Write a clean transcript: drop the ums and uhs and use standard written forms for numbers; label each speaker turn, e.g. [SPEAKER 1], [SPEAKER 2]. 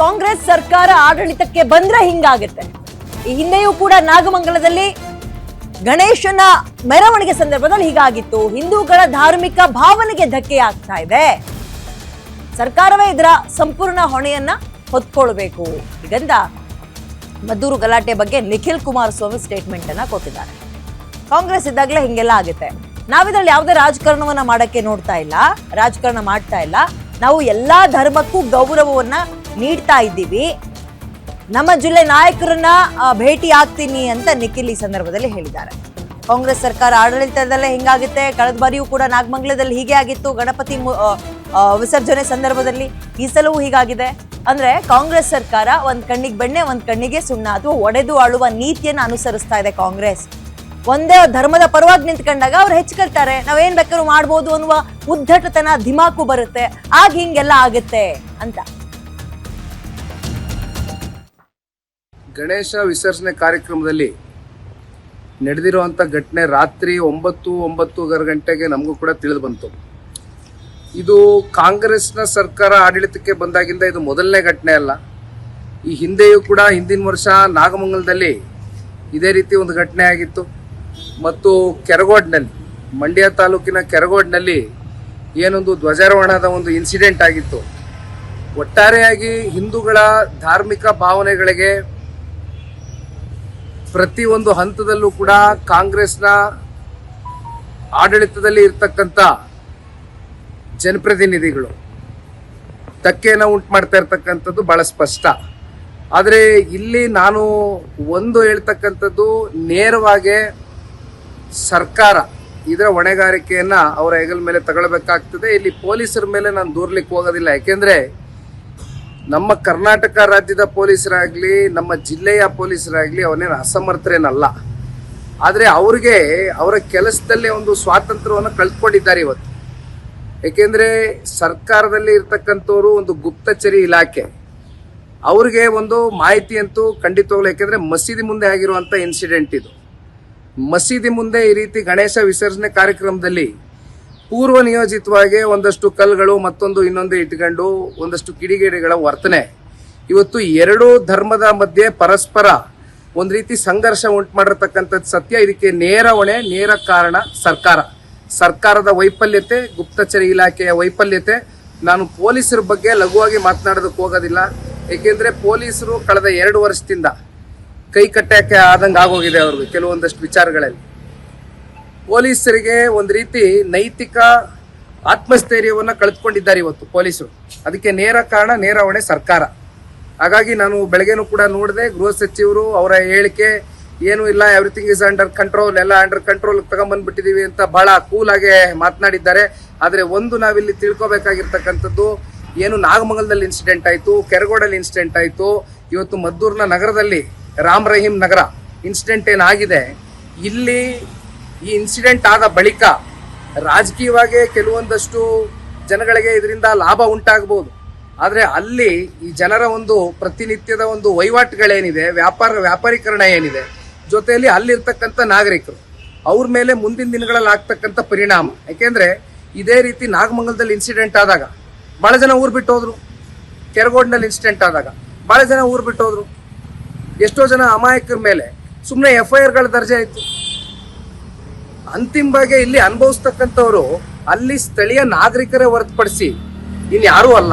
[SPEAKER 1] ಕಾಂಗ್ರೆಸ್ ಸರ್ಕಾರ ಆಡಳಿತಕ್ಕೆ ಬಂದ್ರೆ ಹಿಂಗಾಗುತ್ತೆ. ಈ ಹಿಂದೆಯೂ ಕೂಡ ನಾಗಮಂಗಲದಲ್ಲಿ ಗಣೇಶನ ಮೆರವಣಿಗೆ ಸಂದರ್ಭದಲ್ಲಿ ಹೀಗಾಗಿತ್ತು. ಹಿಂದೂಗಳ ಧಾರ್ಮಿಕ ಭಾವನೆಗೆ ಧಕ್ಕೆ ಆಗ್ತಾ ಇದೆ. ಸರ್ಕಾರವೇ ಇದರ ಸಂಪೂರ್ಣ ಹೊಣೆಯನ್ನ ಹೊತ್ಕೊಳ್ಬೇಕು. ಹೀಗಂತ ಮದ್ದೂರು ಗಲಾಟೆ ಬಗ್ಗೆ ನಿಖಿಲ್ ಕುಮಾರಸ್ವಾಮಿ ಸ್ಟೇಟ್ಮೆಂಟ್ ಅನ್ನ ಕೊಟ್ಟಿದ್ದಾರೆ. ಕಾಂಗ್ರೆಸ್ ಇದ್ದಾಗಲೇ ಹಿಂಗೆಲ್ಲ ಆಗುತ್ತೆ. ನಾವಿದ್ರಲ್ಲಿ ಯಾವುದೇ ರಾಜಕಾರಣವನ್ನ ಮಾಡಕ್ಕೆ ನೋಡ್ತಾ ಇಲ್ಲ, ರಾಜಕಾರಣ ಮಾಡ್ತಾ ಇಲ್ಲ. ನಾವು ಎಲ್ಲಾ ಧರ್ಮಕ್ಕೂ ಗೌರವವನ್ನ ನೀಡ್ತಾ ಇದ್ದೀವಿ. ನಮ್ಮ ಜಿಲ್ಲೆ ನಾಯಕರನ್ನ ಭೇಟಿ ಆಗ್ತೀನಿ ಅಂತ ನಿಖಿಲ್ ಈ ಸಂದರ್ಭದಲ್ಲಿ ಹೇಳಿದ್ದಾರೆ. ಕಾಂಗ್ರೆಸ್ ಸರ್ಕಾರ ಆಡಳಿತದಲ್ಲೇ ಹಿಂಗಾಗುತ್ತೆ. ಕಳೆದ ಬಾರಿಯೂ ಕೂಡ ನಾಗಮಂಗಲದಲ್ಲಿ ಹೀಗೆ ಆಗಿತ್ತು. ಗಣಪತಿ ವಿಸರ್ಜನೆ ಸಂದರ್ಭದಲ್ಲಿ ಈ ಸಲವೂ ಹೀಗಾಗಿದೆ. ಅಂದ್ರೆ ಕಾಂಗ್ರೆಸ್ ಸರ್ಕಾರ ಒಂದ್ ಕಣ್ಣಿಗೆ ಬೆಣ್ಣೆ ಒಂದ್ ಕಣ್ಣಿಗೆ ಸುಣ್ಣ ಅಥವಾ ಒಡೆದು ಆಳುವ ನೀತಿಯನ್ನು ಅನುಸರಿಸ್ತಾ ಇದೆ ಕಾಂಗ್ರೆಸ್. ಒಂದೇ ಧರ್ಮದ ಪರವಾಗಿ ನಿಂತ್ಕೊಂಡಾಗ ಅವ್ರು ಹೆಚ್ಚಿಕೊಳ್ತಾರೆ, ನಾವೇನ್ ಬೇಕಾದ್ರೂ ಮಾಡ್ಬೋದು ಅನ್ನುವ ಉದ್ದಟತನ ಧಿಮಾಕು ಬರುತ್ತೆ. ಆಗ ಹಿಂಗೆಲ್ಲ ಆಗುತ್ತೆ ಅಂತ.
[SPEAKER 2] ಗಣೇಶ ವಿಸರ್ಜನೆ ಕಾರ್ಯಕ್ರಮದಲ್ಲಿ ನಡೆದಿರುವಂಥ ಘಟನೆ ರಾತ್ರಿ 9:30 ಗಂಟೆಗೆ ನಮಗೂ ಕೂಡ ತಿಳಿದು ಬಂತು. ಇದು ಕಾಂಗ್ರೆಸ್ನ ಸರ್ಕಾರ ಆಡಳಿತಕ್ಕೆ ಬಂದಾಗಿಂದ ಇದು ಮೊದಲನೇ ಘಟನೆ ಅಲ್ಲ. ಈ ಹಿಂದೆಯೂ ಕೂಡ ಹಿಂದಿನ ವರ್ಷ ನಾಗಮಂಗಲದಲ್ಲಿ ಇದೇ ರೀತಿ ಒಂದು ಘಟನೆ ಆಗಿತ್ತು. ಮತ್ತು ಕೆರಗೋಡ್ನಲ್ಲಿ, ಮಂಡ್ಯ ತಾಲೂಕಿನ ಕೆರಗೋಡ್ನಲ್ಲಿ ಏನೊಂದು ಧ್ವಜಾರೋಹಣದ ಒಂದು ಇನ್ಸಿಡೆಂಟ್ ಆಗಿತ್ತು. ಒಟ್ಟಾರೆಯಾಗಿ ಹಿಂದೂಗಳ ಧಾರ್ಮಿಕ ಭಾವನೆಗಳಿಗೆ ಪ್ರತಿಯೊಂದು ಹಂತದಲ್ಲೂ ಕೂಡ ಕಾಂಗ್ರೆಸ್ನ ಆಡಳಿತದಲ್ಲಿ ಇರ್ತಕ್ಕಂಥ ಜನಪ್ರತಿನಿಧಿಗಳು ಧಕ್ಕೆಯನ್ನು ಉಂಟು ಮಾಡ್ತಾ ಇರ್ತಕ್ಕಂಥದ್ದು ಬಹಳ ಸ್ಪಷ್ಟ. ಆದರೆ ಇಲ್ಲಿ ನಾನು ಒಂದು ಹೇಳ್ತಕ್ಕಂಥದ್ದು, ನೇರವಾಗಿ ಸರ್ಕಾರ ಇದರ ಹೊಣೆಗಾರಿಕೆಯನ್ನ ಅವರ ಹೆಗಲ ಮೇಲೆ ತಗೊಳ್ಬೇಕಾಗ್ತದೆ. ಇಲ್ಲಿ ಪೊಲೀಸರ ಮೇಲೆ ನಾನು ದೂರ್ಲಿಕ್ಕೆ ಹೋಗೋದಿಲ್ಲ. ಯಾಕೆಂದ್ರೆ ನಮ್ಮ ಕರ್ನಾಟಕ ರಾಜ್ಯದ ಪೊಲೀಸರಾಗ್ಲಿ, ನಮ್ಮ ಜಿಲ್ಲೆಯ ಪೊಲೀಸರಾಗ್ಲಿ ಅವನೇನು ಅಸಮರ್ಥರೇನಲ್ಲ. ಆದರೆ ಅವ್ರಿಗೆ ಅವರ ಕೆಲಸದಲ್ಲೇ ಒಂದು ಸ್ವಾತಂತ್ರ್ಯವನ್ನು ಕಳ್ಕೊಂಡಿದ್ದಾರೆ ಇವತ್ತು. ಯಾಕೆಂದ್ರೆ ಸರ್ಕಾರದಲ್ಲಿ ಇರ್ತಕ್ಕಂಥವ್ರು ಒಂದು ಗುಪ್ತಚರಿ ಇಲಾಖೆ, ಅವ್ರಿಗೆ ಒಂದು ಮಾಹಿತಿ ಅಂತೂ ಖಂಡಿತವಾಗ್ಲು. ಯಾಕೆಂದ್ರೆ ಮಸೀದಿ ಮುಂದೆ ಆಗಿರುವಂತ ಇನ್ಸಿಡೆಂಟ್ ಇದು. ಮಸೀದಿ ಮುಂದೆ ಈ ರೀತಿ ಗಣೇಶ ವಿಸರ್ಜನೆ ಕಾರ್ಯಕ್ರಮದಲ್ಲಿ ಪೂರ್ವ ನಿಯೋಜಿತವಾಗಿ ಒಂದಷ್ಟು ಕಲ್ಲುಗಳು ಮತ್ತೊಂದು ಇನ್ನೊಂದು ಇಟ್ಕೊಂಡು ಒಂದಷ್ಟು ಕಿಡಿಗೇಡಿಗಳ ವರ್ತನೆ ಇವತ್ತು ಎರಡೂ ಧರ್ಮದ ಮಧ್ಯೆ ಪರಸ್ಪರ ಒಂದು ರೀತಿ ಸಂಘರ್ಷ ಉಂಟು ಮಾಡಿರ್ತಕ್ಕಂಥದ್ದು ಸತ್ಯ. ಇದಕ್ಕೆ ನೇರ ಹೊಣೆ, ನೇರ ಕಾರಣ ಸರ್ಕಾರದ ವೈಫಲ್ಯತೆ, ಗುಪ್ತಚರ ಇಲಾಖೆಯ ವೈಫಲ್ಯತೆ. ನಾನು ಪೊಲೀಸರ ಬಗ್ಗೆ ಲಘುವಾಗಿ ಮಾತನಾಡೋದಕ್ಕೆ ಹೋಗೋದಿಲ್ಲ. ಏಕೆಂದ್ರೆ ಪೊಲೀಸರು ಕಳೆದ 2 ವರ್ಷದಿಂದ ಕೈ ಕಟ್ಟಕ್ಕೆ ಆದಂಗೆ ಆಗೋಗಿದೆ ಅವ್ರಿಗೆ ಕೆಲವೊಂದಷ್ಟು ವಿಚಾರಗಳಲ್ಲಿ. ಪೊಲೀಸರಿಗೆ ಒಂದು ರೀತಿ ನೈತಿಕ ಆತ್ಮಸ್ಥೈರ್ಯವನ್ನು ಕಳೆದುಕೊಂಡಿದ್ದಾರೆ ಇವತ್ತು ಪೊಲೀಸರು. ಅದಕ್ಕೆ ನೇರ ಕಾರಣ, ನೇರ ಹೊಣೆ ಸರ್ಕಾರ. ಹಾಗಾಗಿ ನಾನು ಬೆಳಗ್ಗೆನೂ ಕೂಡ ನೋಡಿದೆ, ಗೃಹ ಸಚಿವರು ಅವರ ಹೇಳಿಕೆ ಏನು ಇಲ್ಲ, ಎವ್ರಿಥಿಂಗ್ ಇಸ್ ಅಂಡರ್ ಕಂಟ್ರೋಲ್, ಎಲ್ಲ ಅಂಡರ್ ಕಂಟ್ರೋಲ್ ತಗೊಂಡ್ಬಂದ್ಬಿಟ್ಟಿದೀವಿ ಅಂತ ಬಹಳ ಕೂಲ್ ಆಗಿ ಮಾತನಾಡಿದ್ದಾರೆ. ಆದರೆ ಒಂದು ನಾವಿಲ್ಲಿ ತಿಳ್ಕೊಬೇಕಾಗಿರ್ತಕ್ಕಂಥದ್ದು, ಏನು ನಾಗಮಂಗಲದಲ್ಲಿ ಇನ್ಸಿಡೆಂಟ್ ಆಯಿತು, ಕೆರಗೋಡಲ್ಲಿ ಇನ್ಸಿಡೆಂಟ್ ಆಯಿತು, ಇವತ್ತು ಮದ್ದೂರಿನ ನಗರದಲ್ಲಿ ರಾಮ್ ರಹೀಂ ನಗರ ಇನ್ಸಿಡೆಂಟ್ ಏನಾಗಿದೆ, ಇಲ್ಲಿ ಈ ಇನ್ಸಿಡೆಂಟ್ ಆದ ಬಳಿಕ ರಾಜಕೀಯವಾಗಿ ಕೆಲವೊಂದಷ್ಟು ಜನಗಳಿಗೆ ಇದರಿಂದ ಲಾಭ ಉಂಟಾಗಬಹುದು. ಆದರೆ ಅಲ್ಲಿ ಈ ಜನರ ಒಂದು ಪ್ರತಿನಿತ್ಯದ ಒಂದು ವಹಿವಾಟುಗಳೇನಿದೆ, ವ್ಯಾಪಾರೀಕರಣ ಏನಿದೆ, ಜೊತೆಯಲ್ಲಿ ಅಲ್ಲಿರ್ತಕ್ಕಂಥ ನಾಗರಿಕರು ಅವ್ರ ಮೇಲೆ ಮುಂದಿನ ದಿನಗಳಲ್ಲಿ ಆಗ್ತಕ್ಕಂಥ ಪರಿಣಾಮ. ಯಾಕೆಂದ್ರೆ ಇದೇ ರೀತಿ ನಾಗಮಂಗಲದಲ್ಲಿ ಇನ್ಸಿಡೆಂಟ್ ಆದಾಗ ಬಹಳ ಜನ ಊರು ಬಿಟ್ಟು ಹೋದ್ರು, ಕೆರಗೋಡ್ನಲ್ಲಿ ಇನ್ಸಿಡೆಂಟ್ ಆದಾಗ ಬಹಳ ಜನ ಊರು ಬಿಟ್ಟು ಹೋದ್ರು. ಎಷ್ಟೋ ಜನ ಅಮಾಯಕರ ಮೇಲೆ ಸುಮ್ಮನೆ FIR ದರ್ಜೆ ಆಯಿತು. ಅಂತಿಮವಾಗಿ ಇಲ್ಲಿ ಅನುಭವಿಸ್ತಕ್ಕಂಥವ್ರು ಅಲ್ಲಿ ಸ್ಥಳೀಯ ನಾಗರಿಕರೇ ಹೊರತುಪಡಿಸಿ ಇನ್ಯಾರೂ ಅಲ್ಲ.